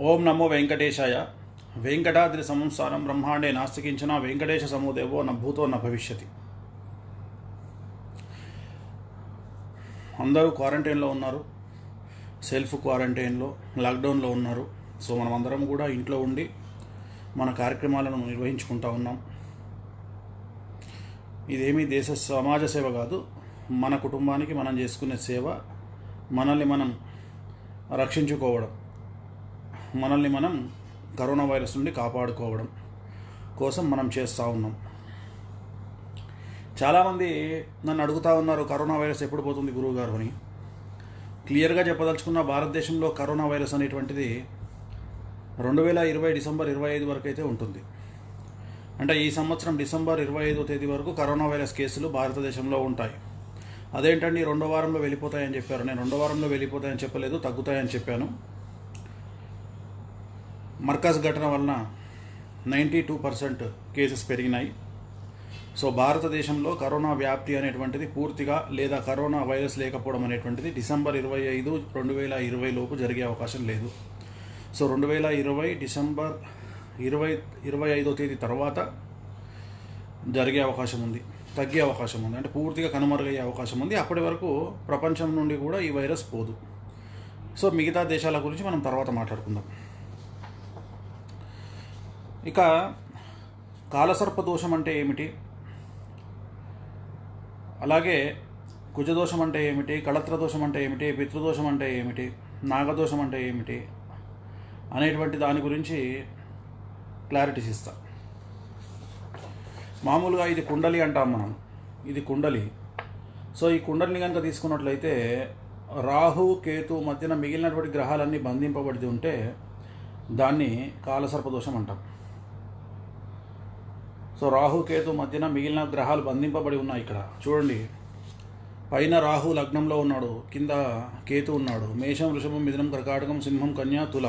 ఓం నమో వెంకటేశాయ. వెంకటాద్రి సంస్థానం బ్రహ్మాండే నాస్తికించిన వెంకటేశ సమోదేవో న భూతో న భవిష్యతి. అందరూ క్వారంటైన్లో ఉన్నారు, సెల్ఫ్ క్వారంటైన్లో, లాక్డౌన్లో ఉన్నారు. సో మనం అందరం కూడా ఇంట్లో ఉండి మన కార్యక్రమాలను నిర్వహించుకుంటూ ఉన్నాం. ఇదేమీ దేశ సమాజ సేవ కాదు, మన కుటుంబానికి మనం చేసుకునే సేవ. మనల్ని మనం రక్షించుకోవడం, మనల్ని మనం కరోనా వైరస్ నుండి కాపాడుకోవడం కోసం మనం చేస్తూ ఉన్నాం. చాలామంది నన్ను అడుగుతూ ఉన్నారు, కరోనా వైరస్ ఎప్పుడు పోతుంది గురువుగారు అని. క్లియర్గా చెప్పదలుచుకున్న, భారతదేశంలో కరోనా వైరస్ అనేటువంటిది 2020 డిసెంబర్ 25 వరకు అయితే ఉంటుంది. అంటే ఈ సంవత్సరం డిసెంబర్ 25వ తేదీ వరకు కరోనా వైరస్ కేసులు భారతదేశంలో ఉంటాయి. అదేంటండి 2వ వారంలో వెళ్ళిపోతాయని చెప్పారు. నేను 2వ వారంలో వెళ్ళిపోతాయని చెప్పలేదు, తగ్గుతాయని చెప్పాను. మర్కజ్ ఘటన వలన 92% కేసెస్ పెరిగినాయి. సో భారతదేశంలో కరోనా వ్యాప్తి అనేటువంటిది పూర్తిగా, లేదా కరోనా వైరస్ లేకపోవడం అనేటువంటిది డిసెంబర్ 25, 2020 లోపు జరిగే అవకాశం లేదు. సో 2020 డిసెంబర్ 25వ తేదీ తర్వాత జరిగే అవకాశం ఉంది, తగ్గే అవకాశం ఉంది, అంటే పూర్తిగా కనుమరుగయ్యే అవకాశం ఉంది. అప్పటి వరకు ప్రపంచం నుండి కూడా ఈ వైరస్ పోదు. సో మిగతా దేశాల గురించి మనం తర్వాత మాట్లాడుకుందాం. ఇక కాలసర్ప దోషం అంటే ఏమిటి, అలాగే కుజదోషం అంటే ఏమిటి, కళత్ర దోషం అంటే ఏమిటి, పితృదోషం అంటే ఏమిటి, నాగదోషం అంటే ఏమిటి అనేటువంటి దాని గురించి క్లారిటీస్ ఇస్తా. మామూలుగా ఇది కుండలి అంటాం మనం, ఇది కుండలి. సో ఈ కుండలిని కనుక తీసుకున్నట్లయితే రాహు కేతు మధ్యన మిగిలినటువంటి గ్రహాలన్నీ బంధింపబడి ఉంటే దాన్ని కాలసర్పదోషం అంటాం. సో రాహు కేతు మధ్యన మిగిలిన గ్రహాలు బంధింపబడి ఉన్నాయి. ఇక్కడ చూడండి, పైన రాహు లగ్నంలో ఉన్నాడు, కింద కేతు ఉన్నాడు. మేషం, వృషభం, మిథునం, కర్కాటకం, సింహం, కన్య, తుల.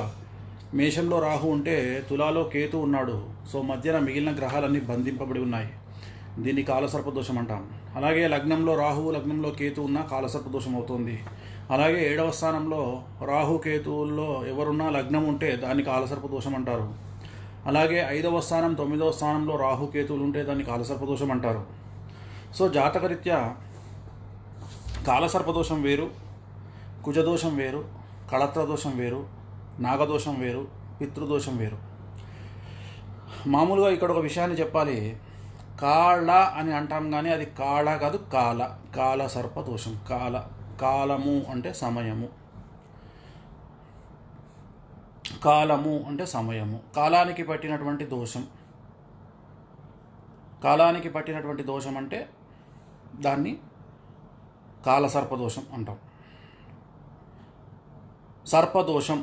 మేషంలో రాహు ఉంటే తులాలో కేతు ఉన్నాడు. సో మధ్యన మిగిలిన గ్రహాలన్నీ బంధింపబడి ఉన్నాయి. దీన్ని కాలసర్పదోషం అంటాం. అలాగే లగ్నంలో రాహు, లగ్నంలో కేతు ఉన్న కాలసర్పదోషం అవుతుంది. అలాగే 7వ స్థానంలో రాహు కేతువుల్లో ఎవరున్నా లగ్నం ఉంటే దాన్ని కాలసర్పదోషం అంటారు. అలాగే 5వ స్థానం, 9వ స్థానంలో రాహుకేతువులు ఉంటే దాన్ని కాలసర్పదోషం అంటారు. సో జాతకరీత్యా కాలసర్పదోషం వేరు, కుజదోషం వేరు, కళత్రదోషం వేరు, నాగదోషం వేరు, పితృదోషం వేరు. మామూలుగా ఇక్కడ ఒక విషయాన్ని చెప్పాలి. కాళ అని అంటాం కానీ అది కాళ కాదు, కాల. కాలసర్పదోషం. కాలము అంటే సమయము, కాలము అంటే సమయము. కాలానికి పట్టినటువంటి దోషం, కాలానికి పట్టినటువంటి దోషం అంటే దాన్ని కాలసర్పదోషం అంటాం. సర్పదోషం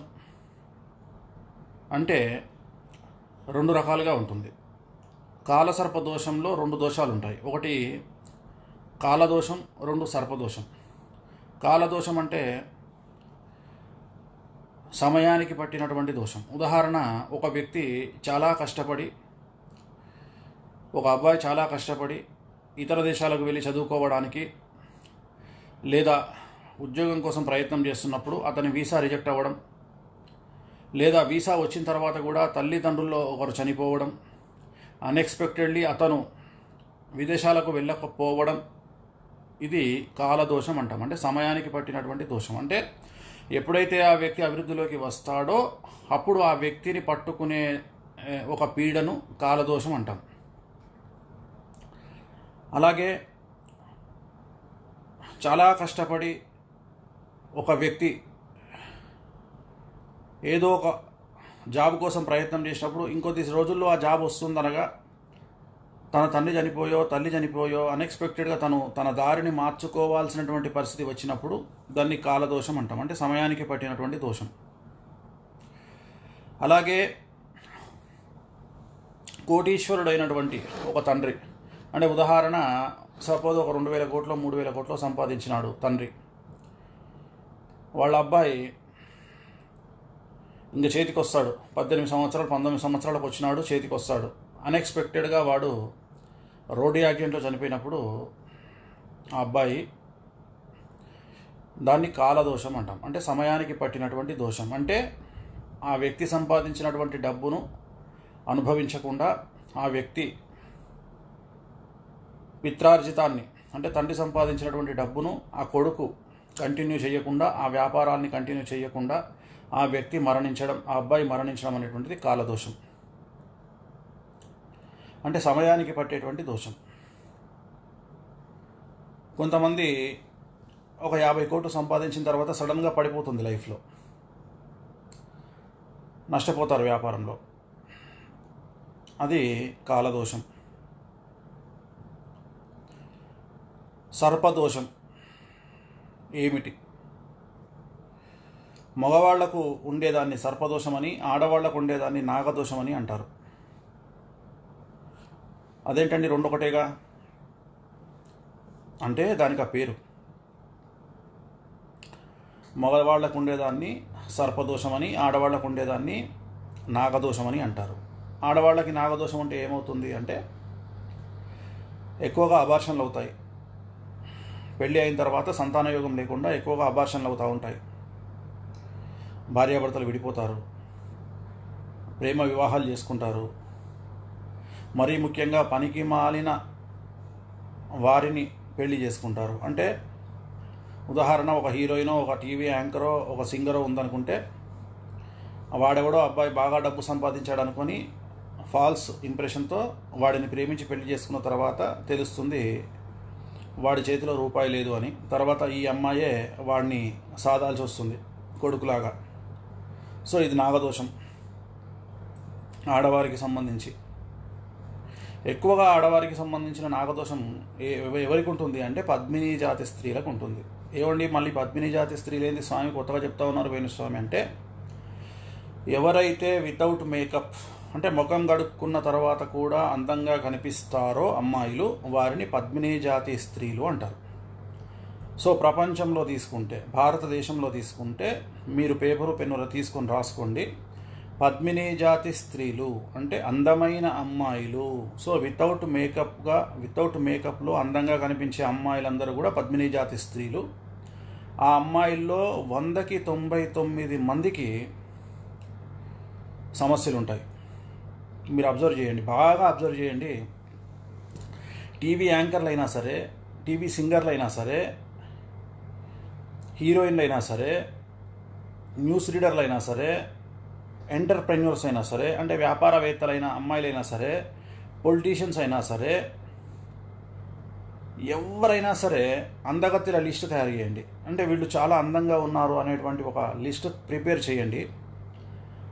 అంటే 2 రకాలుగా ఉంటుంది. కాలసర్పదోషంలో 2 దోషాలు ఉంటాయి. ఒకటి కాలదోషం, 2 సర్పదోషం. కాలదోషం అంటే సమయానికి పట్టినటువంటి దోషం. ఉదాహరణ, ఒక వ్యక్తి చాలా కష్టపడి, ఒక అబ్బాయి చాలా కష్టపడి ఇతర దేశాలకు వెళ్ళి చదువుకోవడానికి లేదా ఉద్యోగం కోసం ప్రయత్నం చేస్తున్నప్పుడు అతని వీసా రిజెక్ట్ అవ్వడం, లేదా వీసా వచ్చిన తర్వాత కూడా తల్లిదండ్రుల్లో ఒకరు చనిపోవడం, అన్ఎక్స్పెక్టెడ్లీ అతను విదేశాలకు వెళ్ళకపోవడం, ఇది కాలదోషం అంటాం. అంటే సమయానికి పట్టినటువంటి దోషం. అంటే ఎప్పుడైతే ఆ వ్యక్తి అభివృద్ధిలోకి వస్తాడో అప్పుడు ఆ వ్యక్తిని పట్టుకునే ఒక పీడను కాలదోషం అంటాం. అలాగే చాలా కష్టపడి ఒక వ్యక్తి ఏదో ఒక జాబ్ కోసం ప్రయత్నం చేసినప్పుడు ఇంకొద్ది రోజుల్లో ఆ జాబ్ వస్తుందనగా తన తండ్రి చనిపోయో, తల్లి చనిపోయో, అన్ఎక్స్పెక్టెడ్గా తన దారిని మార్చుకోవాల్సినటువంటి పరిస్థితి వచ్చినప్పుడు దాన్ని కాలదోషం అంటాం. అంటే సమయానికి పట్టినటువంటి దోషం. అలాగే కోటీశ్వరుడైనటువంటి ఒక తండ్రి, అంటే ఉదాహరణ, సపోజ్ ఒక 2,000 కోట్లు 3,000 కోట్లు సంపాదించినాడు తండ్రి. వాళ్ళ అబ్బాయి ఇంక చేతికి వస్తాడు, 18 సంవత్సరాలు 19 సంవత్సరాలకు వచ్చినాడు, చేతికి వస్తాడు. అన్ఎక్స్పెక్టెడ్గా వాడు రోడ్డు యాక్సిడెంట్లో చనిపోయినప్పుడు ఆ అబ్బాయి దాన్ని కాలదోషం అంటాం. అంటే సమయానికి పట్టినటువంటి దోషం. అంటే ఆ వ్యక్తి సంపాదించినటువంటి డబ్బును అనుభవించకుండా ఆ వ్యక్తి పిత్రార్జితాన్ని అంటే తండ్రి సంపాదించినటువంటి డబ్బును ఆ కొడుకు కంటిన్యూ చేయకుండా, ఆ వ్యాపారాన్ని కంటిన్యూ చేయకుండా ఆ వ్యక్తి మరణించడం, ఆ అబ్బాయి మరణించడం అనేటువంటిది కాలదోషం. అంటే సమయానికి పట్టేటువంటి దోషం. కొంతమంది ఒక 50 కోట్లు సంపాదించిన తర్వాత సడన్గా పడిపోతుంది లైఫ్లో, నష్టపోతారు వ్యాపారంలో. అది కాలదోషం. సర్పదోషం ఏమిటి? మగవాళ్లకు ఉండేదాన్ని సర్పదోషమని, ఆడవాళ్లకు ఉండేదాన్ని నాగదోషమని అంటారు. అదేంటండి, రెండు ఒకటేగా అంటే దానికి ఆ పేరు. మగవాళ్లకు ఉండేదాన్ని సర్పదోషమని, ఆడవాళ్లకు ఉండేదాన్ని నాగదోషమని అంటారు. ఆడవాళ్ళకి నాగదోషం అంటే ఏమవుతుంది అంటే ఎక్కువగా అబార్షన్లు అవుతాయి. పెళ్ళి అయిన తర్వాత సంతానయోగం లేకుండా ఎక్కువగా అబార్షన్లు అవుతూ ఉంటాయి. భార్యాభర్తలు విడిపోతారు, ప్రేమ వివాహాలు చేసుకుంటారు. మరీ ముఖ్యంగా పనికి మాలిన వారిని పెళ్లి చేసుకుంటారు. అంటే ఉదాహరణ, ఒక హీరోయినో, ఒక టీవీ యాంకరో, ఒక సింగరో ఉందనుకుంటే, వాడెవడో అబ్బాయి బాగా డబ్బు సంపాదించాడు అనుకొని ఫాల్స్ ఇంప్రెషన్తో వాడిని ప్రేమించి పెళ్లి చేసుకున్న తర్వాత తెలుస్తుంది వాడి చేతిలో రూపాయి లేదు అని. తర్వాత ఈ అమ్మాయే వాడిని సాదాల్సి వస్తుంది కొడుకులాగా. సో ఇది నాగదోషం ఆడవారికి సంబంధించి. ఎక్కువగా ఆడవారికి సంబంధించిన నాగదోషం ఎవరికి ఉంటుంది అంటే పద్మిని జాతి స్త్రీలకు ఉంటుంది. ఏమండి మళ్ళీ పద్మిని జాతి స్త్రీలేంది స్వామి కొత్తగా చెప్తా ఉన్నారు వేణుస్వామి అంటే, ఎవరైతే వితౌట్ మేకప్ అంటే ముఖం గడుక్కున్న తర్వాత కూడా అందంగా కనిపిస్తారో అమ్మాయిలు, వారిని పద్మిని జాతి స్త్రీలు అంటారు. సో ప్రపంచంలో తీసుకుంటే, భారతదేశంలో తీసుకుంటే, మీరు పేపరు పెన్నులు తీసుకొని రాసుకోండి. పద్మిని జాతి స్త్రీలు అంటే అందమైన అమ్మాయిలు. సో వితౌట్ మేకప్లో అందంగా కనిపించే అమ్మాయిలందరూ కూడా పద్మిని జాతి స్త్రీలు. ఆ అమ్మాయిల్లో 100కి 99 మందికి సమస్యలు ఉంటాయి. మీరు అబ్జర్వ్ చేయండి, బాగా అబ్జర్వ్ చేయండి. టీవీ యాంకర్లు అయినా సరే, టీవీ సింగర్లు అయినా సరే, హీరోయిన్లు అయినా సరే, న్యూస్ రీడర్లు అయినా సరే, ఎంటర్ప్రెన్యూర్స్ అయినా సరే, అంటే వ్యాపారవేత్తలైన అమ్మాయిలైనా సరే, పొలిటీషియన్స్ అయినా సరే, ఎవరైనా సరే అందగత్తెల లిస్ట్ తయారు చేయండి. అంటే వీళ్ళు చాలా అందంగా ఉన్నారు అనేటువంటి ఒక లిస్ట్ ప్రిపేర్ చేయండి.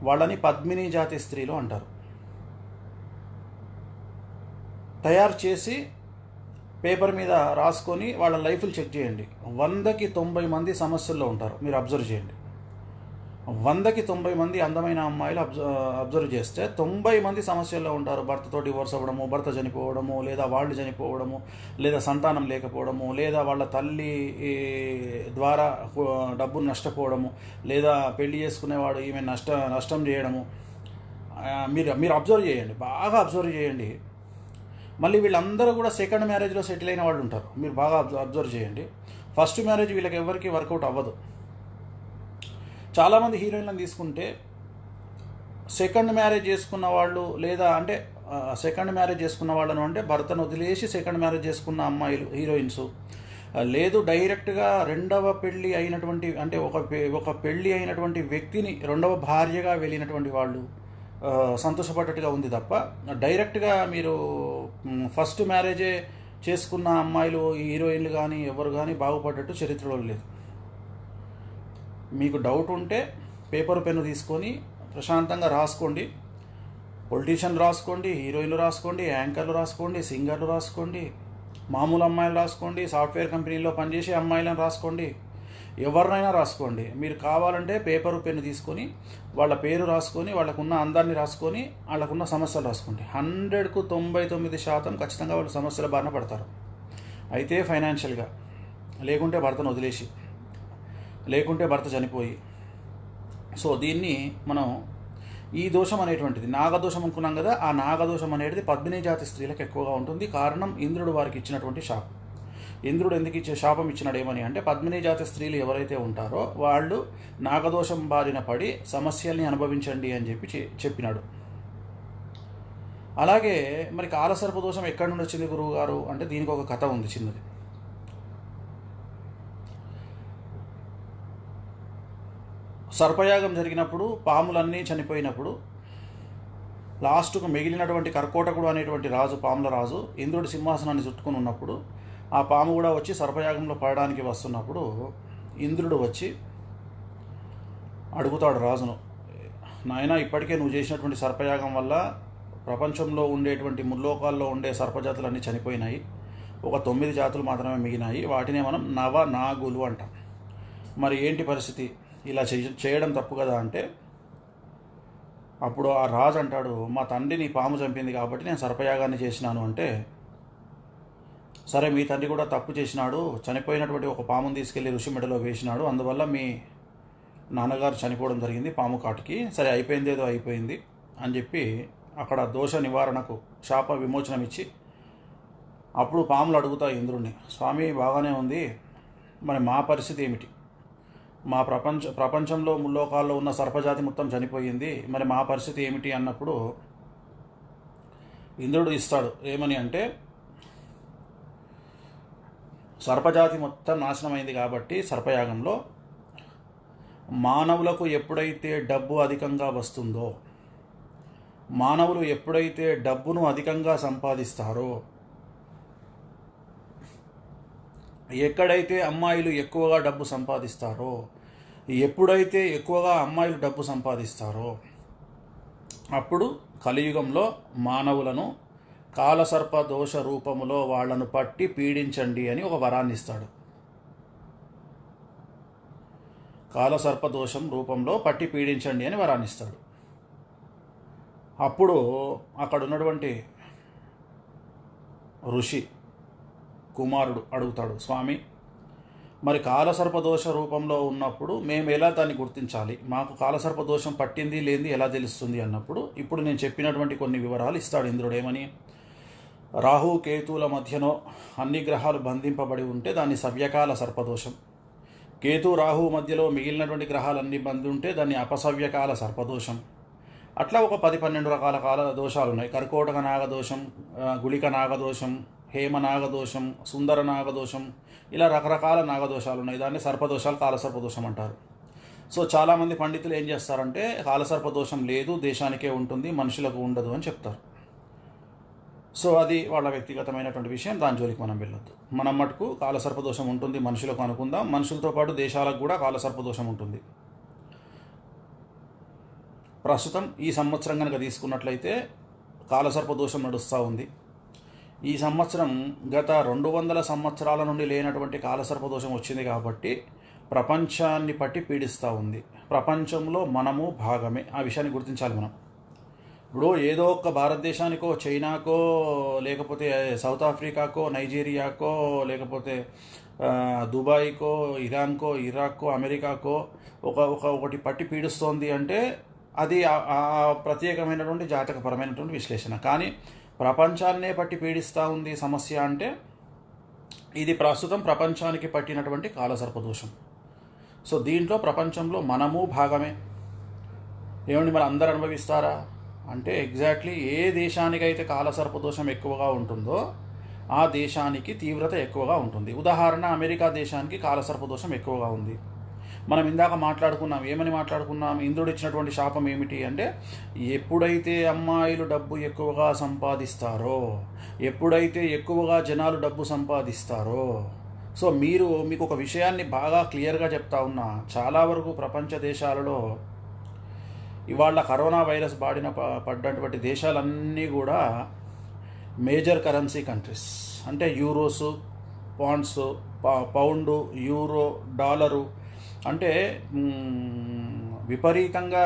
వాళ్ళని పద్మిని జాతి స్త్రీలు అంటారు. తయారు చేసి పేపర్ మీద రాసుకొని వాళ్ళ లైఫ్లు చెక్ చేయండి. 100కి 90 మంది సమస్యల్లో ఉంటారు. మీరు అబ్జర్వ్ చేయండి. 100కి 90 మంది అందమైన అమ్మాయిలు అబ్జర్వ్ చేస్తే 90 మంది సమస్యల్లో ఉంటారు. భర్తతో డివోర్స్ అవ్వడము, భర్త చనిపోవడము, లేదా వాళ్ళు చనిపోవడము, లేదా సంతానం లేకపోవడము, లేదా వాళ్ళ తల్లి ద్వారా డబ్బును నష్టపోవడము, లేదా పెళ్లి చేసుకునేవాడు ఈమె నష్టం చేయడము. మీరు అబ్జర్వ్ చేయండి, బాగా అబ్జర్వ్ చేయండి. మళ్ళీ వీళ్ళందరూ కూడా సెకండ్ మ్యారేజ్లో సెటిల్ అయిన వాళ్ళు ఉంటారు. మీరు బాగా అబ్జర్వ్ చేయండి. ఫస్ట్ మ్యారేజ్ వీళ్ళకి ఎవరికి వర్కౌట్ అవ్వదు. చాలామంది హీరోయిన్లను తీసుకుంటే సెకండ్ మ్యారేజ్ చేసుకున్న వాళ్ళు, లేదా అంటే సెకండ్ మ్యారేజ్ చేసుకున్న వాళ్ళను అంటే భర్తను వదిలేసి సెకండ్ మ్యారేజ్ చేసుకున్న అమ్మాయిలు హీరోయిన్స్, లేదు డైరెక్ట్గా రెండవ పెళ్ళి అయినటువంటి, అంటే ఒక పెళ్ళి అయినటువంటి వ్యక్తిని రెండవ భార్యగా వెళ్ళినటువంటి వాళ్ళు సంతోషపడ్డట్టుగా ఉంది తప్ప, డైరెక్ట్గా మీరు ఫస్ట్ మ్యారేజే చేసుకున్న అమ్మాయిలు హీరోయిన్లు కానీ ఎవరు కానీ బాగుపడ్డట్టు చరిత్రలో లేదు. మీకు డౌట్ ఉంటే పేపర్ పెన్ను తీసుకొని ప్రశాంతంగా రాసుకోండి. పొలిటీషియన్ రాసుకోండి, హీరోయిన్లు రాసుకోండి, యాంకర్లు రాసుకోండి, సింగర్లు రాసుకోండి, మామూలు అమ్మాయిలు రాసుకోండి, సాఫ్ట్వేర్ కంపెనీలో పనిచేసే అమ్మాయిలను రాసుకోండి, ఎవరినైనా రాసుకోండి. మీరు కావాలంటే పేపరు పెన్ను తీసుకొని వాళ్ళ పేరు రాసుకొని, వాళ్ళకున్న అందాన్ని రాసుకొని, వాళ్ళకున్న సమస్యలు రాసుకోండి. 100కు 99% ఖచ్చితంగా వాళ్ళు సమస్యల బారిన పడతారు. అయితే ఫైనాన్షియల్గా, లేకుంటే భర్తను వదిలేసి, లేకుంటే భర్త చనిపోయి. సో దీన్ని మనం ఈ దోషం అనేటువంటిది నాగదోషం అనుకున్నాం కదా, ఆ నాగదోషం అనేది పద్మిని జాతి స్త్రీలకు ఎక్కువగా ఉంటుంది. కారణం ఇంద్రుడు వారికి ఇచ్చినటువంటి శాపం. ఇంద్రుడు ఎందుకు శాపం ఇచ్చినాడు ఏమని అంటే, పద్మిని జాతి స్త్రీలు ఎవరైతే ఉంటారో వాళ్ళు నాగదోషం బారిన పడి సమస్యల్ని అనుభవించండి అని చెప్పినాడు. అలాగే మరి కాలసర్పదోషం ఎక్కడి నుండి వచ్చింది గురువు గారు అంటే, దీనికి ఒక కథ ఉంది చిన్నది. సర్పయాగం జరిగినప్పుడు పాములన్నీ చనిపోయినప్పుడు లాస్ట్కు మిగిలినటువంటి కర్కోటకుడు అనేటువంటి రాజు, పాముల రాజు, ఇంద్రుడి సింహాసనాన్ని చుట్టుకుని ఉన్నప్పుడు ఆ పాము కూడా వచ్చి సర్పయాగంలో పడడానికి వస్తున్నప్పుడు ఇంద్రుడు వచ్చి అడుగుతాడు రాజును, నాయన ఇప్పటికే నువ్వు చేసినటువంటి సర్పయాగం వల్ల ప్రపంచంలో ఉండేటువంటి ముల్లోకాల్లో ఉండే సర్పజాతులన్నీ చనిపోయినాయి, ఒక 9 జాతులు మాత్రమే మిగిలినాయి, వాటినే మనం నవనాగులు అంటాం. మరి ఏంటి పరిస్థితి, ఇలా చేయడం తప్పు కదా అంటే, అప్పుడు ఆ రాజు అంటాడు, మా తండ్రిని పాము చంపింది కాబట్టి నేను సర్పయాగాన్ని చేసినాను అంటే, సరే మీ తండ్రి కూడా తప్పు చేసినాడు, చనిపోయినటువంటి ఒక పాముని తీసుకెళ్లి ఋషి మెడలో వేసినాడు, అందువల్ల మీ నాన్నగారు చనిపోవడం జరిగింది పాము కాటికి, సరే అయిపోయింది ఏదో అయిపోయింది అని చెప్పి అక్కడ దోష నివారణకు శాప విమోచనం ఇచ్చి, అప్పుడు పాములు అడుగుతాయి ఇంద్రుడిని, స్వామి బాగానే ఉంది, మరి మా పరిస్థితి ఏమిటి, మా ప్రపంచంలో ముల్లోకాల్లో ఉన్న సర్పజాతి మొత్తం చనిపోయింది, మరి మా పరిస్థితి ఏమిటి అన్నప్పుడు ఇంద్రుడు ఇస్తాడు ఏమని అంటే, సర్పజాతి మొత్తం నాశనమైంది కాబట్టి సర్పయాగంలో మానవులకు ఎప్పుడైతే డబ్బు అధికంగా వస్తుందో, మానవులు ఎప్పుడైతే డబ్బును అధికంగా సంపాదిస్తారో, ఎక్కడైతే అమ్మాయిలు ఎక్కువగా డబ్బు సంపాదిస్తారో, ఎప్పుడైతే ఎక్కువగా అమ్మాయిలు డబ్బు సంపాదిస్తారో, అప్పుడు కలియుగంలో మానవులను కాలసర్ప దోష రూపములో వాళ్లను పట్టి పీడించండి అని ఒక వరాన్ని ఇస్తాడు. కాలసర్ప దోషం రూపంలో పట్టి పీడించండి అని వరాన్ని ఇస్తాడు. అప్పుడు అక్కడ ఉన్నటువంటి ఋషి కుమారుడు అడుగుతాడు, స్వామి మరి కాలసర్పదోష రూపంలో ఉన్నప్పుడు మేము ఎలా దాన్ని గుర్తించాలి, మాకు కాలసర్పదోషం పట్టింది లేనిది ఎలా తెలుస్తుంది అన్నప్పుడు ఇప్పుడు నేను చెప్పినటువంటి కొన్ని వివరాలు ఇస్తాడు ఇంద్రుడు. ఏమని, రాహు కేతువుల మధ్యలో అన్ని గ్రహాలు బంధింపబడి ఉంటే దాన్ని సవ్యకాల సర్పదోషం, కేతు రాహు మధ్యలో మిగిలినటువంటి గ్రహాలన్నీ బంధి ఉంటే దాన్ని అపసవ్యకాల సర్పదోషం. అట్లా ఒక 10-12 రకాల కాల దోషాలు ఉన్నాయి. కర్కోటక నాగదోషం, గుళిక నాగదోషం, హేమ నాగదోషం, సుందర నాగదోషం, ఇలా రకరకాల నాగదోషాలు ఉన్నాయి. దాన్ని సర్పదోషాలు, కాలసర్పదోషం అంటారు. సో చాలామంది పండితులు ఏం చేస్తారంటే, కాలసర్పదోషం లేదు, దేశానికే ఉంటుంది, మనుషులకు ఉండదు అని చెప్తారు. సో అది వాళ్ళ వ్యక్తిగతమైనటువంటి విషయం, దాని జోలికి మనం వెళ్ళొద్దు. మనం మటుకు కాలసర్పదోషం ఉంటుంది మనుషులకు అనుకుందాం, మనుషులతో పాటు దేశాలకు కూడా కాలసర్పదోషం ఉంటుంది. ప్రస్తుతం ఈ సంవత్సరం కనుక తీసుకున్నట్లయితే కాలసర్పదోషం నడుస్తూ ఉంది. ఈ సంవత్సరం గత 200 సంవత్సరాల నుండి లేనటువంటి కాలసర్పదోషం వచ్చింది కాబట్టి ప్రపంచాన్ని పట్టి పీడిస్తూ ఉంది. ప్రపంచంలో మనము భాగమే, ఆ విషయాన్ని గుర్తించాలి మనం. ఇప్పుడు ఏదో ఒక భారతదేశానికో, చైనాకో, లేకపోతే సౌత్ ఆఫ్రికాకో, నైజీరియాకో, లేకపోతే దుబాయ్కో, ఇరాన్కో, ఇరాక్కో, అమెరికాకో ఒకటి పట్టి పీడిస్తోంది అంటే అది ప్రత్యేకమైనటువంటి జాతకపరమైనటువంటి విశ్లేషణ. కానీ ప్రపంచాన్నే పట్టి పీడిస్తూ ఉంది సమస్య అంటే ఇది ప్రస్తుతం ప్రపంచానికి పట్టినటువంటి కాలసర్పదోషం. సో దీంట్లో ప్రపంచంలో మనము భాగమే. ఏమండి మరి అందరు అనుభవిస్తారా అంటే, ఎగ్జాక్ట్లీ ఏ దేశానికైతే కాలసర్పదోషం ఎక్కువగా ఉంటుందో ఆ దేశానికి తీవ్రత ఎక్కువగా ఉంటుంది. ఉదాహరణ, అమెరికా దేశానికి కాలసర్పదోషం ఎక్కువగా ఉంది. మనం ఇందాక మాట్లాడుకున్నాం, ఏమని మాట్లాడుకున్నాం, ఇంద్రుడు ఇచ్చినటువంటి శాపం ఏమిటి అంటే, ఎప్పుడైతే అమ్మాయిలు డబ్బు ఎక్కువగా సంపాదిస్తారో, ఎప్పుడైతే ఎక్కువగా జనాలు డబ్బు సంపాదిస్తారో. సో మీకు ఒక విషయాన్ని బాగా క్లియర్గా చెప్తా ఉన్నా, చాలా వరకు ప్రపంచ దేశాలలో ఇవాళ కరోనా వైరస్ బారిన పడ్డటువంటి దేశాలన్నీ కూడా మేజర్ కరెన్సీ కంట్రీస్, అంటే యూరోసు, పాండ్స్, పౌండు, యూరో, డాలరు, అంటే విపరీతంగా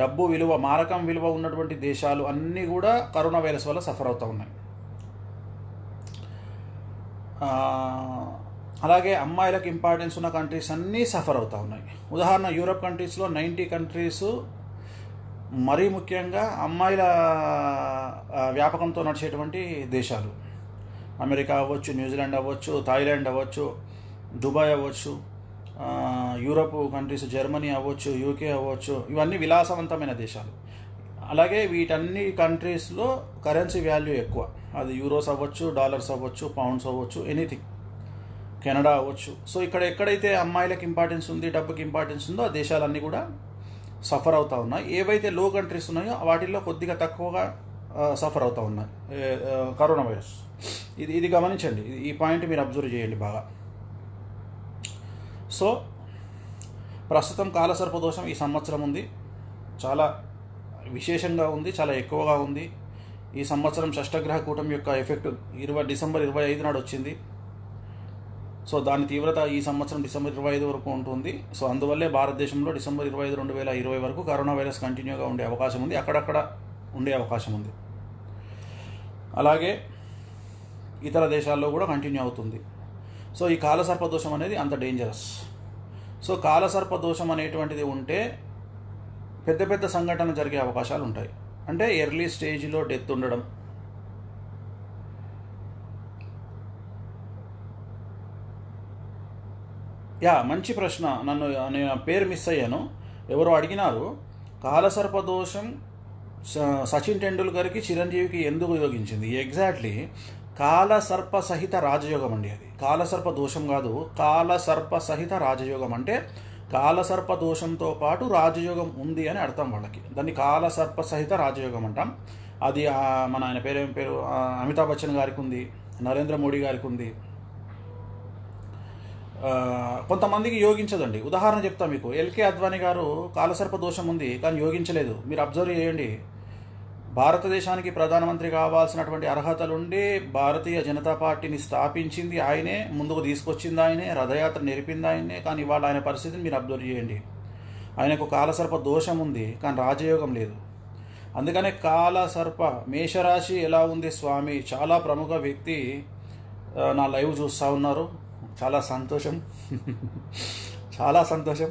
డబ్బు విలువ, మారకం విలువ ఉన్నటువంటి దేశాలు అన్నీ కూడా కరోనా వైరస్ వల్ల సఫర్ అవుతూ ఉన్నాయి. అలాగే అమ్మాయిలకు ఇంపార్టెన్స్ ఉన్న కంట్రీస్ అన్నీ సఫర్ అవుతూ ఉన్నాయి. ఉదాహరణ, యూరోప్ కంట్రీస్లో 90 కంట్రీస్ మరీ ముఖ్యంగా అమ్మాయిల వ్యాపకంతో నడిచేటువంటి దేశాలు. అమెరికా అవ్వచ్చు, న్యూజిలాండ్ అవ్వచ్చు, థాయిలాండ్ అవ్వచ్చు, దుబాయ్ అవ్వచ్చు, యూరప్ కంట్రీస్ జర్మనీ అవ్వచ్చు, యూకే అవ్వచ్చు, ఇవన్నీ విలాసవంతమైన దేశాలు. అలాగే వీటన్ని కంట్రీస్లో కరెన్సీ వాల్యూ ఎక్కువ. అది యూరోస్ అవ్వచ్చు, డాలర్స్ అవ్వచ్చు, పౌండ్స్ అవ్వచ్చు, ఎనీథింగ్, కెనడా అవ్వచ్చు. సో ఇక్కడ ఎక్కడైతే అమ్మాయిలకు ఇంపార్టెన్స్ ఉంది, డబ్బుకి ఇంపార్టెన్స్ ఉందో ఆ దేశాలన్నీ కూడా సఫర్ అవుతూ ఉన్నాయి. ఏవైతే లో కంట్రీస్ ఉన్నాయో వాటిల్లో కొద్దిగా తక్కువగా సఫర్ అవుతూ ఉన్నాయి కరోనా వైరస్. ఇది గమనించండి, ఈ పాయింట్ మీరు అబ్జర్వ్ చేయండి బాగా. సో ప్రస్తుతం కాలసర్పదోషం ఈ సంవత్సరం ఉంది, చాలా విశేషంగా ఉంది, చాలా ఎక్కువగా ఉంది. ఈ సంవత్సరం షష్టగ్రహ కూటమి యొక్క ఎఫెక్ట్ డిసెంబర్ 25 నాడు వచ్చింది. సో దాని తీవ్రత ఈ సంవత్సరం డిసెంబర్ 25 వరకు ఉంటుంది. సో అందువల్లే భారతదేశంలో డిసెంబర్ 25, 2020 వరకు కరోనా వైరస్ కంటిన్యూగా ఉండే అవకాశం ఉంది, అక్కడక్కడ ఉండే అవకాశం ఉంది. అలాగే ఇతర దేశాల్లో కూడా కంటిన్యూ అవుతుంది. సో ఈ కాలసర్పదోషం అనేది అంత డేంజరస్. సో కాలసర్పదోషం అనేటువంటిది ఉంటే పెద్ద పెద్ద సంఘటనలు జరిగే అవకాశాలు ఉంటాయి. అంటే ఎర్లీ స్టేజ్లో డెత్ ఉండడం, మంచి ప్రశ్న. నేను పేరు మిస్ అయ్యాను, ఎవరో అడిగినారు. కాలసర్పదోషం సచిన్ టెండూల్కర్కి, చిరంజీవికి ఎందుకు యోగించింది? ఎగ్జాక్ట్లీ కాలసర్ప సహిత రాజయోగం అండి. అది కాలసర్ప దోషం కాదు, కాలసర్ప సహిత రాజయోగం. అంటే కాలసర్ప దోషంతో పాటు రాజయోగం ఉంది అని అర్థం వాళ్ళకి. దాన్ని కాలసర్ప సహిత రాజయోగం అంటాం. అది మన ఆయన ఏం పేరు అమితాబ్ బచ్చన్ గారికి ఉంది, నరేంద్ర మోడీ గారికి ఉంది. కొంతమందికి యోగించదండి. ఉదాహరణ చెప్తా మీకు. ఎల్కే అద్వానీ గారు కాలసర్ప దోషం ఉంది కానీ యోగించలేదు. మీరు అబ్జర్వ్ చేయండి. భారతదేశానికి ప్రధానమంత్రి కావాల్సినటువంటి అర్హతలుండి భారతీయ జనతా పార్టీని స్థాపించింది ఆయనే, ముందుకు తీసుకొచ్చింది ఆయనే, రథయాత్ర నేర్పింది ఆయనే. కానీ ఇవాళ ఆయన పరిస్థితిని మీరు అబ్జర్వ్ చేయండి. ఆయనకు కాలసర్ప దోషం ఉంది కానీ రాజయోగం లేదు. అందుకనే కాలసర్ప మేషరాశి ఎలా ఉంది స్వామి? చాలా ప్రముఖ వ్యక్తి నా లైవ్ చూస్తూ ఉన్నారు, చాలా సంతోషం. చాలా సంతోషం.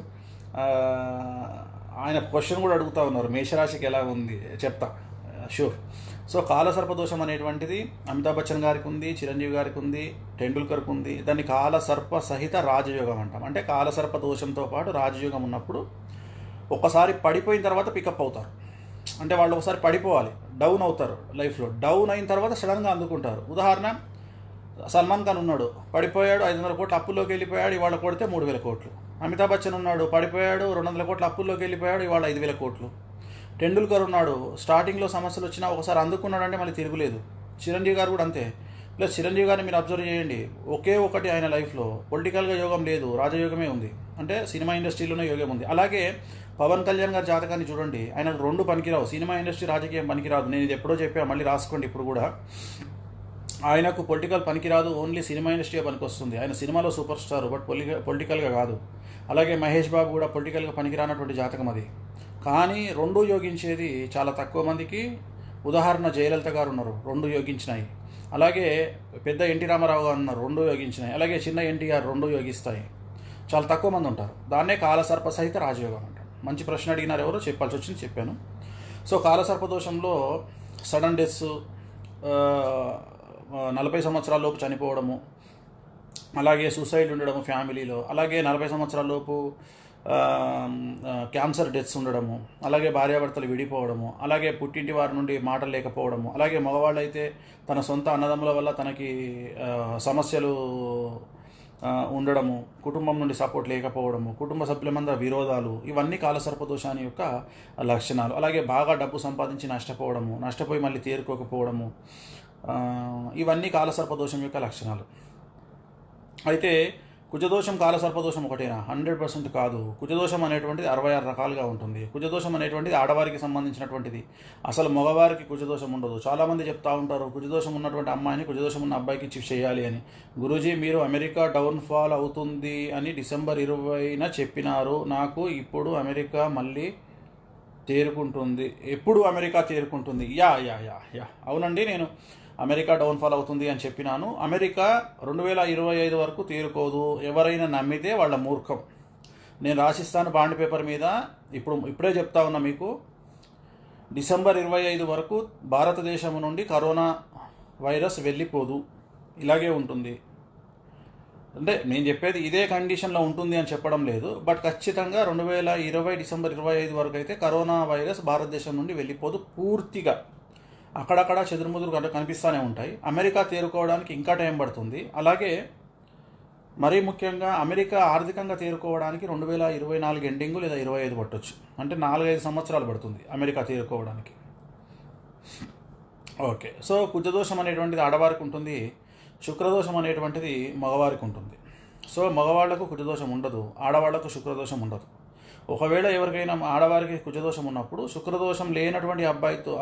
ఆయన క్వశ్చన్ కూడా అడుగుతూ ఉన్నారు, మేషరాశికి ఎలా ఉంది చెప్తా, షూర్. సో కాలసర్పదోషం అనేటువంటిది అమితాబ్ బచ్చన్ గారికి ఉంది, చిరంజీవి గారికి ఉంది, టెండూల్కర్కి ఉంది. దాన్ని కాలసర్ప సహిత రాజయోగం అంటాం. అంటే కాలసర్ప దోషంతో పాటు రాజయోగం ఉన్నప్పుడు ఒకసారి పడిపోయిన తర్వాత పికప్ అవుతారు. అంటే వాళ్ళు ఒకసారి పడిపోవాలి, డౌన్ అవుతారు లైఫ్లో. డౌన్ అయిన తర్వాత సడన్గా అందుకుంటారు. ఉదాహరణ, సల్మాన్ ఖాన్ ఉన్నాడు, పడిపోయాడు, 500 కోట్ల అప్పుల్లోకి వెళ్ళిపోయాడు, ఇవాళ కొడితే 3000 కోట్లు. అమితాబ్ బచ్చన్ ఉన్నాడు, పడిపోయాడు, 200 కోట్ల అప్పుల్లోకి వెళ్ళిపోయాడు, ఇవాళ 5000 కోట్లు. టెండూల్కర్ ఉన్నాడు, స్టార్టింగ్లో సమస్యలు వచ్చినా ఒకసారి అందుకున్నాడంటే మళ్ళీ తిరుగులేదు. చిరంజీవి గారు కూడా అంతే. ప్లస్ చిరంజీవి గారిని మీరు అబ్జర్వ్ చేయండి, ఒకే ఒకటి ఆయన లైఫ్లో పొలిటికల్గా యోగం లేదు, రాజయోగమే ఉంది. అంటే సినిమా ఇండస్ట్రీలోనే యోగం ఉంది. అలాగే పవన్ కళ్యాణ్ గారి జాతకాన్ని చూడండి, ఆయనకు 2 పనికిరావు, సినిమా ఇండస్ట్రీ, రాజకీయం పనికిరాదు. నేను ఇది ఎప్పుడో చెప్పా, మళ్ళీ రాసుకోండి. ఇప్పుడు కూడా ఆయనకు పొలిటికల్ పనికిరాదు, ఓన్లీ సినిమా ఇండస్ట్రీ పనికొస్తుంది. ఆయన సినిమాలో సూపర్ స్టార్, బట్ పొలిటికల్గా కాదు. అలాగే మహేష్ బాబు కూడా పొలిటికల్గా పనికిరానటువంటి జాతకం అది. కానీ 2 యోగించేది చాలా తక్కువ మందికి. ఉదాహరణ జయలలిత గారు ఉన్నారు, 2 యోగించినాయి. అలాగే పెద్ద ఎన్టీ రామారావు గారు ఉన్నారు, 2 యోగించినాయి. అలాగే చిన్న ఎన్టీఆర్ 2 యోగిస్తాయి. చాలా తక్కువ మంది ఉంటారు. దాన్నే కాలసర్ప సహిత రాజయోగం అంటారు. మంచి ప్రశ్న అడిగినారు, ఎవరో చెప్పాల్సి వచ్చింది, చెప్పాను. సో కాలసర్ప దోషంలో సడన్ డెత్స్, 40 సంవత్సరాల లోపు చనిపోవడము, అలాగే సూసైడ్ ఉండడము ఫ్యామిలీలో, అలాగే 40 సంవత్సరాల లోపు క్యాన్సర్ డెత్స్ ఉండడము, అలాగే భార్యాభర్తలు విడిపోవడము, అలాగే పుట్టింటి వారి నుండి మాటలు లేకపోవడము, అలాగే మగవాళ్ళు అయితే తన సొంత అన్నదమ్ముల వల్ల తనకి సమస్యలు ఉండడము, కుటుంబం నుండి సపోర్ట్ లేకపోవడము, కుటుంబ సభ్యుల మధ్య విరోధాలు, ఇవన్నీ కాలసర్పదోషాన్ని యొక్క లక్షణాలు. అలాగే బాగా డబ్బు సంపాదించి నష్టపోవడము, నష్టపోయి మళ్ళీ తేరుకోకపోవడము, ఇవన్నీ కాలసర్పదోషం యొక్క లక్షణాలు. అయితే కుజదోషం కాలసర్పదోషం ఒకటేనా? 100% కాదు. కుజదోషం అనేటువంటిది 66 రకాలుగా ఉంటుంది. కుజదోషం అనేటువంటిది ఆడవారికి సంబంధించినటువంటిది. అసలు మగవారికి కుజదోషం ఉండదు. చాలామంది చెప్తా ఉంటారు, కుజదోషం ఉన్నటువంటి అమ్మాయిని కుజదోషం ఉన్న అబ్బాయికి ఇచ్చి చేయాలి అని. గురూజీ, మీరు అమెరికా డౌన్ఫాల్ అవుతుంది అని డిసెంబర్ 20న చెప్పినారు. నాకు ఇప్పుడు అమెరికా మళ్ళీ తేరుకుంటుంది. ఎప్పుడు అమెరికా తేరుకుంటుంది? యా అవునండి, నేను అమెరికా డౌన్ఫాల్ అవుతుంది అని చెప్పినాను. అమెరికా 2025 వరకు తేరుకోదు. ఎవరైనా నమ్మితే వాళ్ళ మూర్ఖం. నేను రాసిస్తాను బాండ్ పేపర్ మీద. ఇప్పుడే చెప్తా ఉన్నా మీకు, డిసెంబర్ 25 వరకు భారతదేశం నుండి కరోనా వైరస్ వెళ్ళిపోదు. ఇలాగే ఉంటుంది. అంటే నేను చెప్పేది ఇదే కండిషన్లో ఉంటుంది అని చెప్పడం లేదు, బట్ ఖచ్చితంగా 2020 డిసెంబర్ 25 వరకు అయితే కరోనా వైరస్ భారతదేశం నుండి వెళ్ళిపోదు పూర్తిగా. అక్కడక్కడ చెదురుముదురు కనిపిస్తూనే ఉంటాయి. అమెరికా తేరుకోవడానికి ఇంకా టైం పడుతుంది. అలాగే మరీ ముఖ్యంగా అమెరికా ఆర్థికంగా తేరుకోవడానికి 2024 ఎండింగ్ లేదా 25 పట్టొచ్చు. అంటే 4-5 సంవత్సరాలు పడుతుంది అమెరికా తేరుకోవడానికి. ఓకే, సో కుజదోషం అనేటువంటిది ఆడవారికి ఉంటుంది, శుక్రదోషం అనేటువంటిది మగవారికి ఉంటుంది. సో మగవాళ్లకు కుజదోషం ఉండదు, ఆడవాళ్లకు శుక్రదోషం ఉండదు. ఒకవేళ ఎవరికైనా ఆడవారికి కుజదోషం ఉన్నప్పుడు శుక్రదోషం లేనటువంటి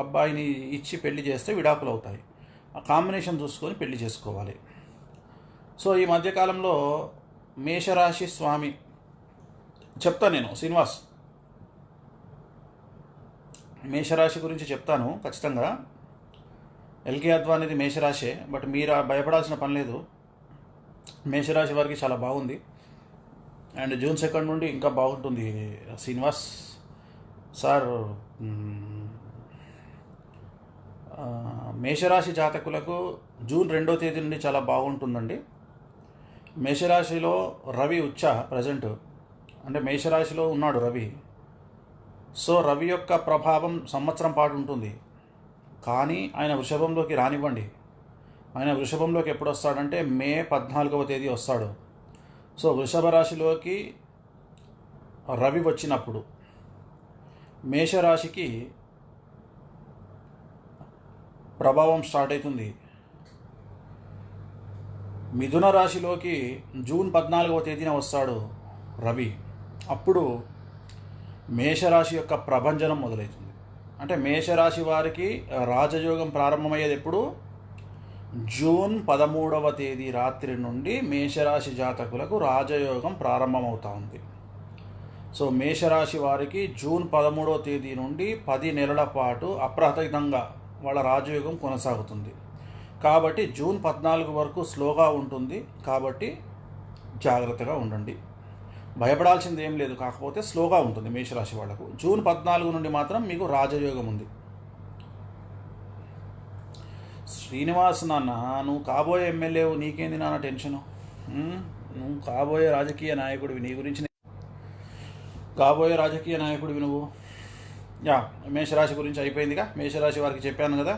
అబ్బాయిని ఇచ్చి పెళ్లి చేస్తే విడాకులు అవుతాయి. ఆ కాంబినేషన్ చూసుకొని పెళ్లి చేసుకోవాలి. సో ఈ మధ్యకాలంలో మేషరాశి స్వామి చెప్తాను నేను, శ్రీనివాస్ మేషరాశి గురించి చెప్తాను ఖచ్చితంగా. ఎల్కే అద్వానిది మేషరాశే, బట్ మీరు భయపడాల్సిన పని లేదు. మేషరాశి వారికి చాలా బాగుంది, అండ్ జూన్ 2 నుండి ఇంకా బాగుంటుంది. శ్రీనివాస్ సార్, మేషరాశి జాతకులకు జూన్ 2వ తేదీ నుండి చాలా బాగుంటుందండి. మేషరాశిలో రవి ఉచ్చ ప్రజెంట్, అంటే మేషరాశిలో ఉన్నాడు రవి. సో రవి యొక్క ప్రభావం సంవత్సరం పాటు ఉంటుంది, కానీ ఆయన వృషభంలోకి రానివ్వండి. ఆయన వృషభంలోకి ఎప్పుడు వస్తాడంటే మే 14వ తేదీ వస్తాడు. సో వృషభ రాశిలోకి రవి వచ్చినప్పుడు మేషరాశికి ప్రభావం స్టార్ట్ అవుతుంది. మిథున రాశిలోకి జూన్ 14వ తేదీన వస్తాడు రవి. అప్పుడు మేషరాశి యొక్క ప్రభంజనం మొదలవుతుంది. అంటే మేషరాశి వారికి రాజయోగం ప్రారంభమయ్యేది ఎప్పుడు? జూన్ 13వ తేదీ రాత్రి నుండి మేషరాశి జాతకులకు రాజయోగం ప్రారంభమవుతా ఉంది. సో మేషరాశి వారికి జూన్ 13వ తేదీ నుండి 10 నెలల పాటు అప్రతితంగా వాళ్ళ రాజయోగం కొనసాగుతుంది. కాబట్టి జూన్ 14 వరకు స్లోగా ఉంటుంది. కాబట్టి జాగ్రత్తగా ఉండండి, భయపడాల్సింది ఏం లేదు. కాకపోతే స్లోగా ఉంటుంది మేషరాశి వాళ్లకు. జూన్ 14 నుండి మాత్రం మీకు రాజయోగం ఉంది. శ్రీనివాస్ నాన్న, నువ్వు కాబోయే ఎమ్మెల్యేవు, నీకేంది నాన్న టెన్షను? నువ్వు కాబోయే రాజకీయ నాయకుడివి, నీ గురించి కాబోయే రాజకీయ నాయకుడివి నువ్వు. మేషరాశి గురించి అయిపోయిందిగా. మేషరాశి వారికి చెప్పాను కదా,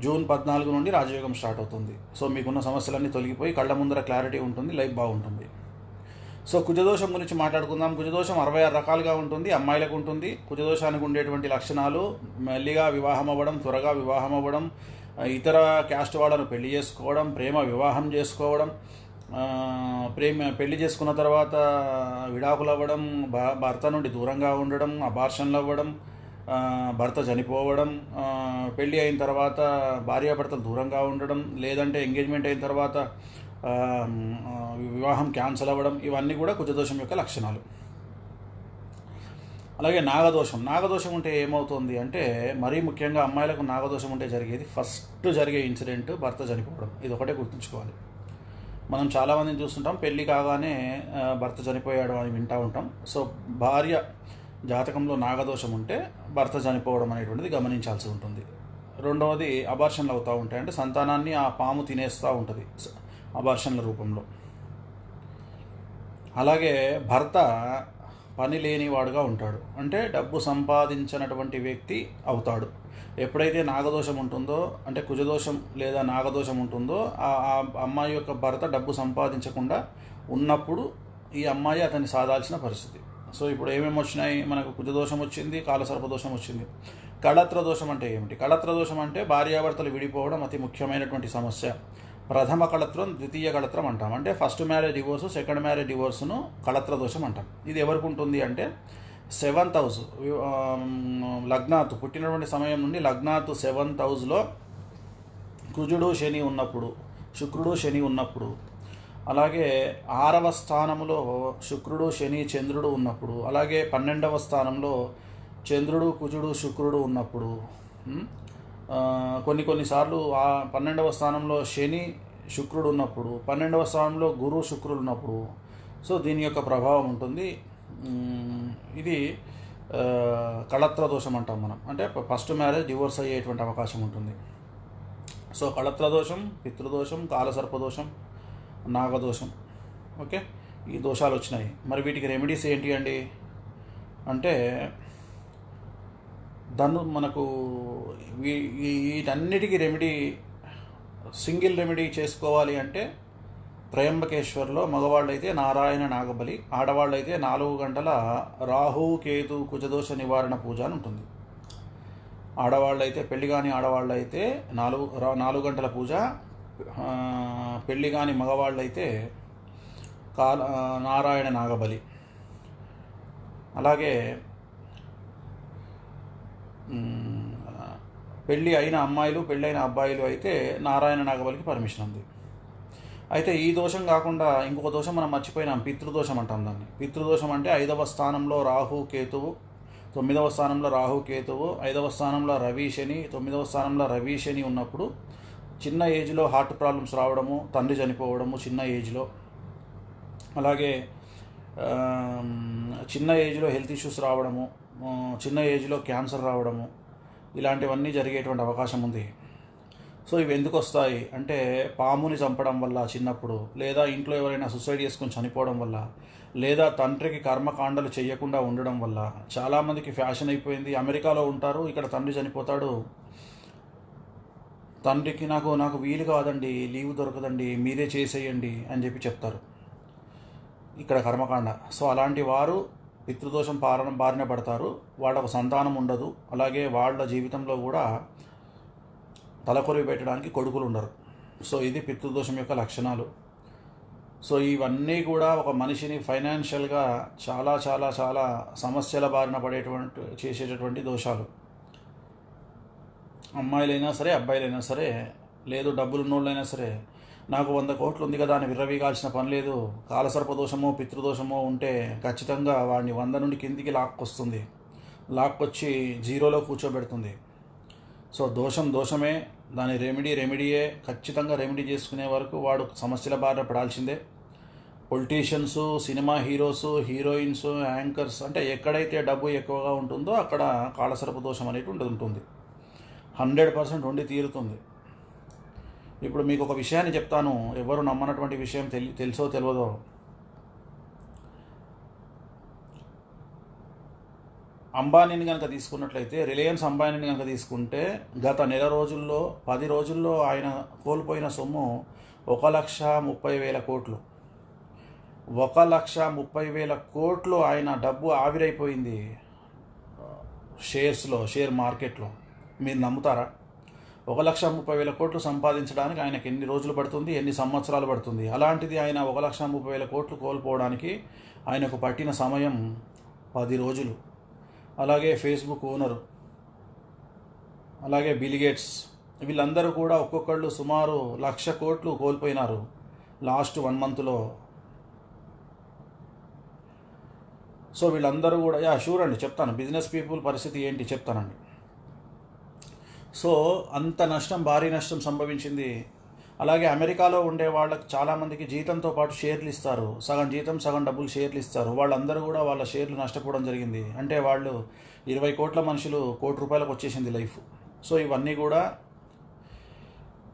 జూన్ 14 నుండి రాజయోగం స్టార్ట్ అవుతుంది. సో మీకున్న సమస్యలన్నీ తొలగిపోయి కళ్ళ ముందర క్లారిటీ ఉంటుంది, లైఫ్ బాగుంటుంది. సో కుజదోషం గురించి మాట్లాడుకుందాం. కుజదోషం 66 రకాలుగా ఉంటుంది. అమ్మాయిలకు ఉంటుంది. కుజదోషానికి ఉండేటువంటి లక్షణాలు: మెల్లిగా వివాహం అవ్వడం, త్వరగా వివాహం అవ్వడం, ఇతర క్యాస్ట్ వాళ్ళను పెళ్లి చేసుకోవడం, ప్రేమ వివాహం చేసుకోవడం, పెళ్లి చేసుకున్న తర్వాత విడాకులు అవ్వడం, భర్త నుండి దూరంగా ఉండడం, అబార్షన్లు అవ్వడం, భర్త చనిపోవడం, పెళ్ళి అయిన తర్వాత భార్యాభర్తలు దూరంగా ఉండడం, లేదంటే ఎంగేజ్మెంట్ అయిన తర్వాత వివాహం క్యాన్సిల్ అవ్వడం, ఇవన్నీ కూడా కుజదోషం యొక్క లక్షణాలు. అలాగే నాగదోషం ఉంటే ఏమవుతుంది అంటే, మరీ ముఖ్యంగా అమ్మాయిలకు నాగదోషం ఉంటే జరిగేది, ఫస్ట్ జరిగే ఇన్సిడెంట్ భర్త చనిపోవడం. ఇది ఒకటే గుర్తుంచుకోవాలి. మనం చాలామందిని చూస్తుంటాం, పెళ్ళి కాగానే భర్త చనిపోయాడు అని వింటూ ఉంటాం. సో భార్య జాతకంలో నాగదోషం ఉంటే భర్త చనిపోవడం అనేటువంటిది గమనించాల్సి ఉంటుంది. రెండవది అబార్షన్లు అవుతూ ఉంటాయి. అంటే సంతానాన్ని ఆ పాము తినేస్తూ ఉంటుంది అబార్షన్ల రూపంలో. అలాగే భర్త పని లేనివాడుగా ఉంటాడు, అంటే డబ్బు సంపాదించినటువంటి వ్యక్తి అవుతాడు. ఎప్పుడైతే నాగదోషం ఉంటుందో, అంటే కుజదోషం లేదా నాగదోషం ఉంటుందో, ఆ అమ్మాయి యొక్క భర్త డబ్బు సంపాదించకుండా ఉన్నప్పుడు ఈ అమ్మాయి అతన్ని సాధాల్సిన పరిస్థితి. సో ఇప్పుడు ఏమేమి వచ్చినాయి మనకు? కుజదోషం వచ్చింది, కాలసర్పదోషం వచ్చింది. కళత్ర దోషం అంటే ఏమిటి? కళత్ర దోషం అంటే భార్యాభర్తలు విడిపోవడం అతి ముఖ్యమైనటువంటి సమస్య. ప్రథమ కళత్రం, ద్వితీయ కళత్రం అంటాం. అంటే ఫస్ట్ మ్యారేజ్ డివోర్సు, సెకండ్ మ్యారేజ్ డివోర్సును కళత్ర దోషం అంటాం. ఇది ఎవరికి ఉంటుంది అంటే 7th హౌస్, లగ్నాత్ పుట్టినటువంటి సమయం నుండి లగ్నాత్ 7th హౌస్లో కుజుడు శని ఉన్నప్పుడు, శుక్రుడు శని ఉన్నప్పుడు, అలాగే 6వ స్థానంలో శుక్రుడు శని చంద్రుడు ఉన్నప్పుడు, అలాగే 12వ స్థానంలో చంద్రుడు కుజుడు శుక్రుడు ఉన్నప్పుడు, కొన్నిసార్లు 12వ స్థానంలో శని శుక్రుడు ఉన్నప్పుడు, 12వ స్థానంలో గురు శుక్రుడు ఉన్నప్పుడు, సో దీని యొక్క ప్రభావం ఉంటుంది. ఇది కళత్ర దోషం అంటాం మనం. అంటే ఫస్ట్ మ్యారేజ్ డివోర్స్ అయ్యేటువంటి అవకాశం ఉంటుంది. సో కళత్ర దోషం, పితృదోషం, కాలసర్పదోషం, నాగదోషం. ఓకే, ఈ దోషాలు వచ్చినాయి. మరి వీటికి రెమెడీస్ ఏంటి అండి అంటే, మనకు వీటన్నిటికీ రెమెడీ, సింగిల్ రెమెడీ చేసుకోవాలి అంటే త్రయంబకేశ్వర్లో మగవాళ్ళైతే నారాయణ నాగబలి, ఆడవాళ్ళైతే 4 గంటల రాహు కేతు కుజదోష నివారణ పూజ అని ఉంటుంది. ఆడవాళ్ళైతే పెళ్లి కాని ఆడవాళ్ళైతే 4 గంటల పూజ, పెళ్లి కాని మగవాళ్ళైతే నారాయణ నాగబలి. అలాగే పెళ్ళి అయిన అమ్మాయిలు, పెళ్ళైన అబ్బాయిలు అయితే నారాయణ నాగబలికి పర్మిషన్ ఉంది. అయితే ఈ దోషం కాకుండా ఇంకొక దోషం మనం మర్చిపోయినాం, పితృదోషం అంటాం దాన్ని. పితృదోషం అంటే 5వ స్థానంలో రాహు కేతువు, 9వ స్థానంలో రాహు కేతువు, 5వ స్థానంలో రవి శని, 9వ స్థానంలో రవి శని ఉన్నప్పుడు చిన్న ఏజ్లో హార్ట్ ప్రాబ్లమ్స్ రావడము, తండ్రి చనిపోవడము చిన్న ఏజ్లో, అలాగే చిన్న ఏజ్లో హెల్త్ ఇష్యూస్ రావడము, చిన్న ఏజ్లో క్యాన్సర్ రావడము, ఇలాంటివన్నీ జరిగేటువంటి అవకాశం ఉంది. సో ఇవి ఎందుకు వస్తాయి అంటే, పాముని చంపడం వల్ల చిన్నప్పుడు, లేదా ఇంట్లో ఎవరైనా సూసైడ్ చేసుకొని చనిపోవడం వల్ల, లేదా తండ్రికి కర్మకాండలు చేయకుండా ఉండడం వల్ల. చాలామందికి ఫ్యాషన్ అయిపోయింది, అమెరికాలో ఉంటారు, ఇక్కడ తండ్రి చనిపోతాడు, తండ్రికి నాకు వీలు కాదండి, లీవ్ దొరకదండి, మీరే చేసేయండి అని చెప్పి చెప్తారు, ఇక్కడ కర్మకాండ. సో అలాంటి వారు పితృదోషం బారిన పడతారు, వాళ్ళకు సంతానం ఉండదు, అలాగే వాళ్ళ జీవితంలో కూడా తలకొరివి పెట్టడానికి కొడుకులు ఉండరు. సో ఇది పితృదోషం యొక్క లక్షణాలు. సో ఇవన్నీ కూడా ఒక మనిషిని ఫైనాన్షియల్గా చాలా చాలా చాలా సమస్యల బారిన చేసేటటువంటి దోషాలు. అమ్మాయిలైనా సరే, అబ్బాయిలైనా సరే, లేదు డబ్బులున్నోళ్ళైనా సరే, నాకు 100 కోట్లు ఉంది కదా అని విర్రవీగాల్సిన పని లేదు. కాలసర్పదోషమో పితృదోషమో ఉంటే ఖచ్చితంగా వాడిని 100 నుండి కిందికి లాక్కొస్తుంది, లాక్కొచ్చి జీరోలో కూర్చోబెడుతుంది. సో దోషమే, దాని రెమెడీయే. ఖచ్చితంగా రెమెడీ చేసుకునే వరకు వాడు సమస్యల బారిన పడాల్సిందే. Politicians, cinema heroes, heroines, anchors, అంటే ఎక్కడైతే డబ్బు ఎక్కువగా ఉంటుందో అక్కడ కాలసర్పదోషం అనేది ఉంటుంది, 100% ఉండి తీరుతుంది. ఇప్పుడు మీకు ఒక విషయాన్ని చెప్తాను, ఎవరు నమ్మనటువంటి విషయం, తెలుసో తెలియదో. అంబానీని కనుక తీసుకున్నట్లయితే, రిలయన్స్ అంబానీని కనుక తీసుకుంటే, గత 10 రోజుల్లో ఆయన కోల్పోయిన సొమ్ము 1,30,000 కోట్లు. 1,30,000 కోట్లు ఆయన డబ్బు ఆవిరైపోయింది షేర్ మార్కెట్లో. మీరు నమ్ముతారా? 1,30,000 కోట్లు సంపాదించడానికి ఆయనకి ఎన్ని రోజులు పడుతుంది, ఎన్ని సంవత్సరాలు పడుతుంది? అలాంటిది ఆయన 1,30,000 కోట్లు కోల్పోవడానికి ఆయనకు పట్టిన సమయం 10 రోజులు. అలాగే ఫేస్బుక్ ఓనరు, అలాగే బిల్ గేట్స్, వీళ్ళందరూ కూడా ఒక్కొక్కళ్ళు సుమారు 1,00,000 కోట్లు కోల్పోయినారు లాస్ట్ 1 మంత్లో. సో వీళ్ళందరూ కూడా షూర్ అండి, చెప్తాను బిజినెస్ పీపుల్ పరిస్థితి ఏంటి చెప్తానండి. సో అంత నష్టం, భారీ నష్టం సంభవించింది. అలాగే అమెరికాలో ఉండే వాళ్ళకి చాలామందికి జీతంతో పాటు షేర్లు ఇస్తారు, సగం జీతం సగం డబ్బులు షేర్లు ఇస్తారు. వాళ్ళందరూ కూడా వాళ్ళ షేర్లు నష్టపోవడం జరిగింది. అంటే వాళ్ళు 20 కోట్ల మనుషులు 1 కోటి రూపాయలకు వచ్చేసింది లైఫ్. సో ఇవన్నీ కూడా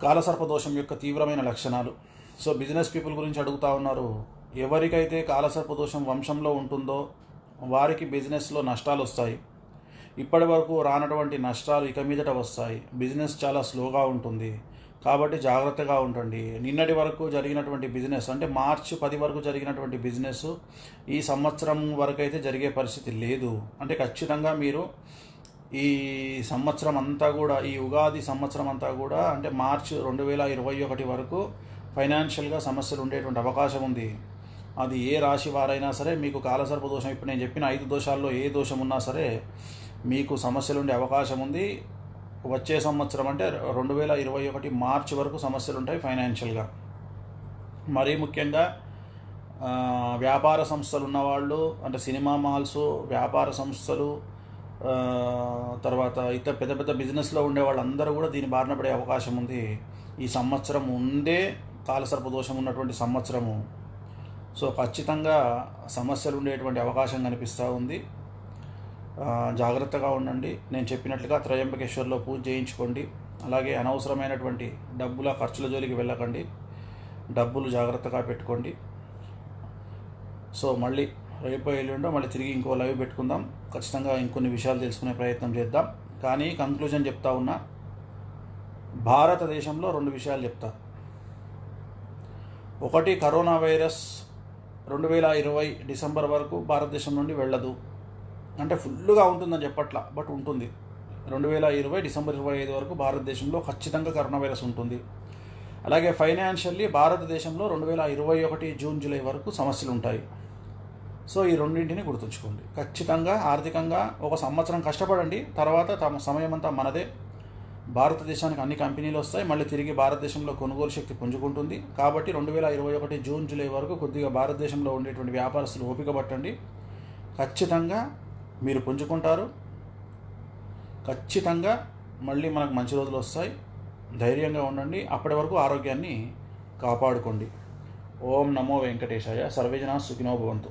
కాలసర్పదోషం యొక్క తీవ్రమైన లక్షణాలు. సో బిజినెస్ పీపుల్ గురించి అడుగుతూ ఉన్నారు. ఎవరికైతే కాలసర్పదోషం వంశంలో ఉంటుందో వారికి బిజినెస్లో నష్టాలు వస్తాయి. ఇప్పటి వరకు రానటువంటి నష్టాలు ఇక మీదట వస్తాయి. బిజినెస్ చాలా స్లోగా ఉంటుంది, కాబట్టి జాగ్రత్తగా ఉండండి. నిన్నటి వరకు జరిగినటువంటి బిజినెస్, అంటే మార్చి 10 వరకు జరిగినటువంటి బిజినెస్ ఈ సంవత్సరం వరకు అయితే జరిగే పరిస్థితి లేదు. అంటే ఖచ్చితంగా మీరు ఈ సంవత్సరం అంతా కూడా, ఈ ఉగాది సంవత్సరం అంతా కూడా, అంటే మార్చి 2021 వరకు ఫైనాన్షియల్గా సమస్యలు ఉండేటువంటి అవకాశం ఉంది. అది ఏ రాశి వారైనా సరే మీకు కాలసర్పదోషం, ఇప్పుడు నేను చెప్పిన 5 దోషాల్లో ఏ దోషం ఉన్నా సరే మీకు సమస్యలు ఉండే అవకాశం ఉంది. వచ్చే సంవత్సరం అంటే 2021 మార్చి వరకు సమస్యలు ఉంటాయి ఫైనాన్షియల్గా. మరీ ముఖ్యంగా వ్యాపార సంస్థలు ఉన్నవాళ్ళు, అంటే సినిమా మాల్స్, వ్యాపార సంస్థలు, తర్వాత ఇతర పెద్ద పెద్ద బిజినెస్లో ఉండే వాళ్ళందరూ కూడా దీని బారిన పడే అవకాశం ఉంది. ఈ సంవత్సరం ఉండే కాలసర్పదోషం ఉన్నటువంటి సంవత్సరము. సో ఖచ్చితంగా సమస్యలు ఉండేటువంటి అవకాశం కనిపిస్తూ ఉంది. జాగ్రత్తగా ఉండండి. నేను చెప్పినట్లుగా త్రయంబకేశ్వర్లో పూజ చేయించుకోండి. అలాగే అనవసరమైనటువంటి డబ్బుల ఖర్చుల జోలికి వెళ్ళకండి. డబ్బులు జాగ్రత్తగా పెట్టుకోండి. సో మళ్ళీ రేపు ఎల్లుండో మళ్ళీ తిరిగి ఇంకో లైవ్ పెట్టుకుందాం. ఖచ్చితంగా ఇంకొన్ని విషయాలు తెలుసుకునే ప్రయత్నం చేద్దాం. కానీ కంక్లూజన్ చెప్తా ఉన్నా, భారతదేశంలో 2 విషయాలు చెప్తా. ఒకటి, కరోనా వైరస్ 2020 డిసెంబర్ వరకు భారతదేశం నుండి వెళ్ళదు. అంటే ఫుల్గా ఉంటుందని చెప్పట్లా, బట్ ఉంటుంది. 2020 డిసెంబర్ 25 వరకు భారతదేశంలో ఖచ్చితంగా కరోనా వైరస్ ఉంటుంది. అలాగే ఫైనాన్షియల్లీ భారతదేశంలో 2021 జూన్ జూలై వరకు సమస్యలు ఉంటాయి. సో ఈ రెండింటిని గుర్తుంచుకోండి. ఖచ్చితంగా ఆర్థికంగా 1 సంవత్సరం కష్టపడండి. తర్వాత తమ సమయం అంతా మనదే. భారతదేశానికి అన్ని కంపెనీలు వస్తాయి. మళ్ళీ తిరిగి భారతదేశంలో కొనుగోలు శక్తి పుంజుకుంటుంది. కాబట్టి 2021 జూన్ జూలై వరకు కొద్దిగా భారతదేశంలో ఉండేటువంటి వ్యాపారస్తులు ఓపిక పట్టండి. ఖచ్చితంగా మీరు పుంజుకుంటారు. ఖచ్చితంగా మళ్ళీ మనకు మంచి రోజులు వస్తాయి. ధైర్యంగా ఉండండి. అప్పటి వరకు ఆరోగ్యాన్ని కాపాడుకోండి. ఓం నమో వెంకటేశాయ. సర్వేజనా సుఖినో భవంతు.